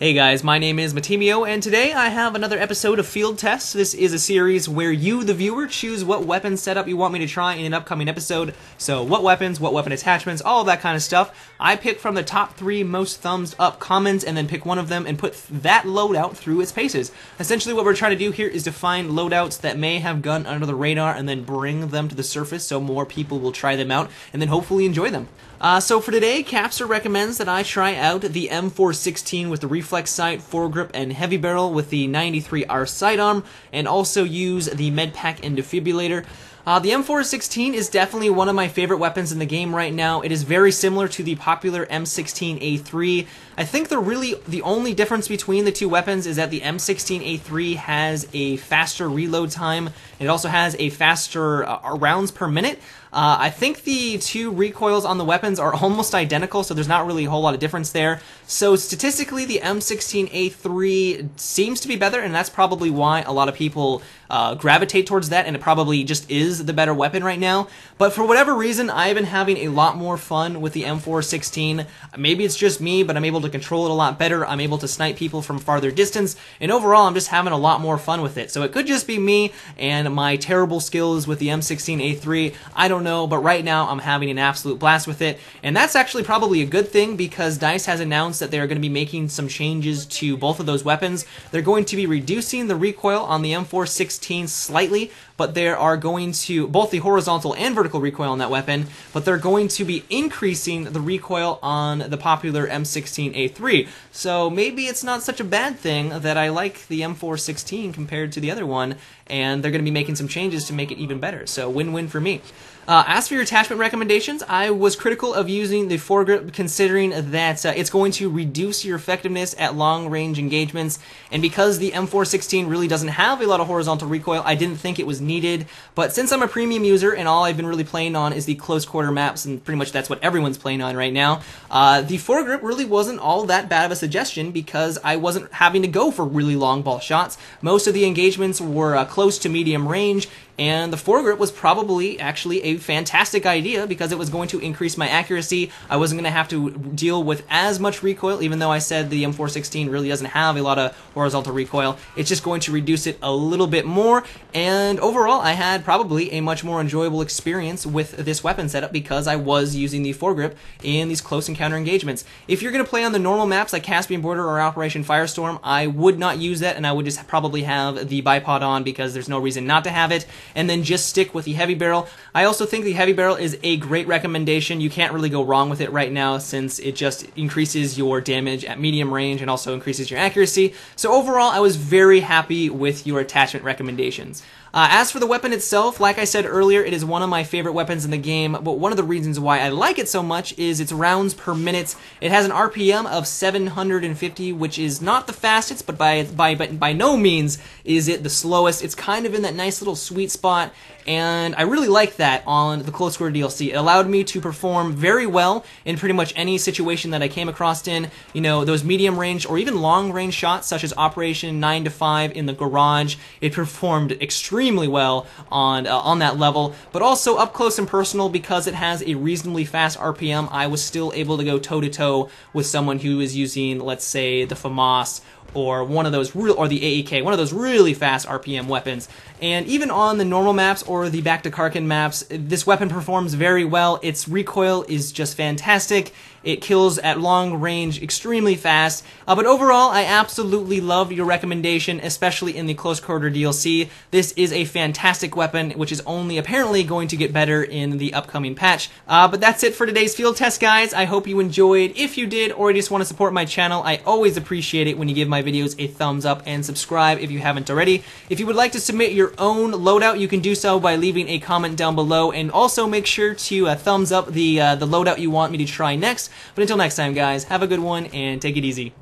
Hey guys, my name is Matimio, and today I have another episode of Field Tests. This is a series where you, the viewer, choose what weapon setup you want me to try in an upcoming episode. So what weapons, what weapon attachments, all of that kind of stuff. I pick from the top 3 most thumbs up comments and then pick one of them and put that loadout through its paces. Essentially what we're trying to do here is to find loadouts that may have gone under the radar and then bring them to the surface so more people will try them out and then hopefully enjoy them. So for today, Capster recommends that I try out the M416 with the reflex sight, foregrip, and heavy barrel with the 93R sidearm, and also use the medpack and defibrillator. The M416 is definitely one of my favorite weapons in the game right now. It is very similar to the popular M16A3. I think the only difference between the two weapons is that the M16A3 has a faster reload time. It also has a faster rounds per minute. I think the two recoils on the weapons are almost identical, so there's not really a whole lot of difference there. So statistically, the M16A3 seems to be better, and that's probably why a lot of people gravitate towards that, and it probably just is the better weapon right now. But for whatever reason, I've been having a lot more fun with the M416. Maybe it's just me, but I'm able to control it a lot better. I'm able to snipe people from farther distance, and overall, I'm just having a lot more fun with it. So it could just be me and my terrible skills with the M16A3. I don't know, but right now I'm having an absolute blast with it, and that's actually probably a good thing because DICE has announced that they're going to be making some changes to both of those weapons. They're going to be reducing the recoil on the M416 slightly, but they are going to, both the horizontal and vertical recoil on that weapon, but they're going to be increasing the recoil on the popular M16A3. So maybe it's not such a bad thing that I like the M416 compared to the other one, and they're going to be making some changes to make it even better. So win-win for me. As for your attachment recommendations, I was critical of using the foregrip considering that it's going to reduce your effectiveness at long-range engagements, and because the M416 really doesn't have a lot of horizontal recoil, I didn't think it was needed. But since I'm a premium user and all I've been really playing on is the close-quarter maps, and pretty much that's what everyone's playing on right now, the foregrip really wasn't all that bad of a suggestion because I wasn't having to go for really long ball shots. Most of the engagements were close to medium range, and the foregrip was probably actually a fantastic idea because it was going to increase my accuracy. I wasn't going to have to deal with as much recoil, even though I said the M416 really doesn't have a lot of horizontal recoil. It's just going to reduce it a little bit more, and overall I had probably a much more enjoyable experience with this weapon setup because I was using the foregrip in these close encounter engagements. If you're going to play on the normal maps like Caspian Border or Operation Firestorm, I would not use that, and I would just probably have the bipod on because there's no reason not to have it, and then just stick with the heavy barrel. I also think the heavy barrel is a great recommendation. You can't really go wrong with it right now since it just increases your damage at medium range and also increases your accuracy. So overall, I was very happy with your attachment recommendations. As for the weapon itself, like I said earlier, it is one of my favorite weapons in the game, but one of the reasons why I like it so much is its rounds per minute. It has an RPM of 750, which is not the fastest, but by no means is it the slowest. It's kind of in that nice little sweet spot, and I really like that on the Close Quarter DLC. It allowed me to perform very well in pretty much any situation that I came across in. You know, those medium range or even long range shots such as Operation 9 to 5 in the garage, it performed extremely well on that level, but also up close and personal because it has a reasonably fast RPM. I was still able to go toe-to-toe with someone who is using, let's say, the FAMAS or one of those or the AEK, one of those really fast RPM weapons. And even on the normal maps or the Back to Karkin maps, this weapon performs very well. Its recoil is just fantastic. It kills at long range extremely fast. But overall, I absolutely love your recommendation, especially in the Close Quarter DLC. This is a fantastic weapon, which is only apparently going to get better in the upcoming patch. But that's it for today's field test, guys. I hope you enjoyed. If you did, or you just want to support my channel, I always appreciate it when you give my videos a thumbs up and subscribe if you haven't already. If you would like to submit your own loadout, you can do so by leaving a comment down below, and also make sure to thumbs up the loadout you want me to try next. But until next time, guys, have a good one and take it easy.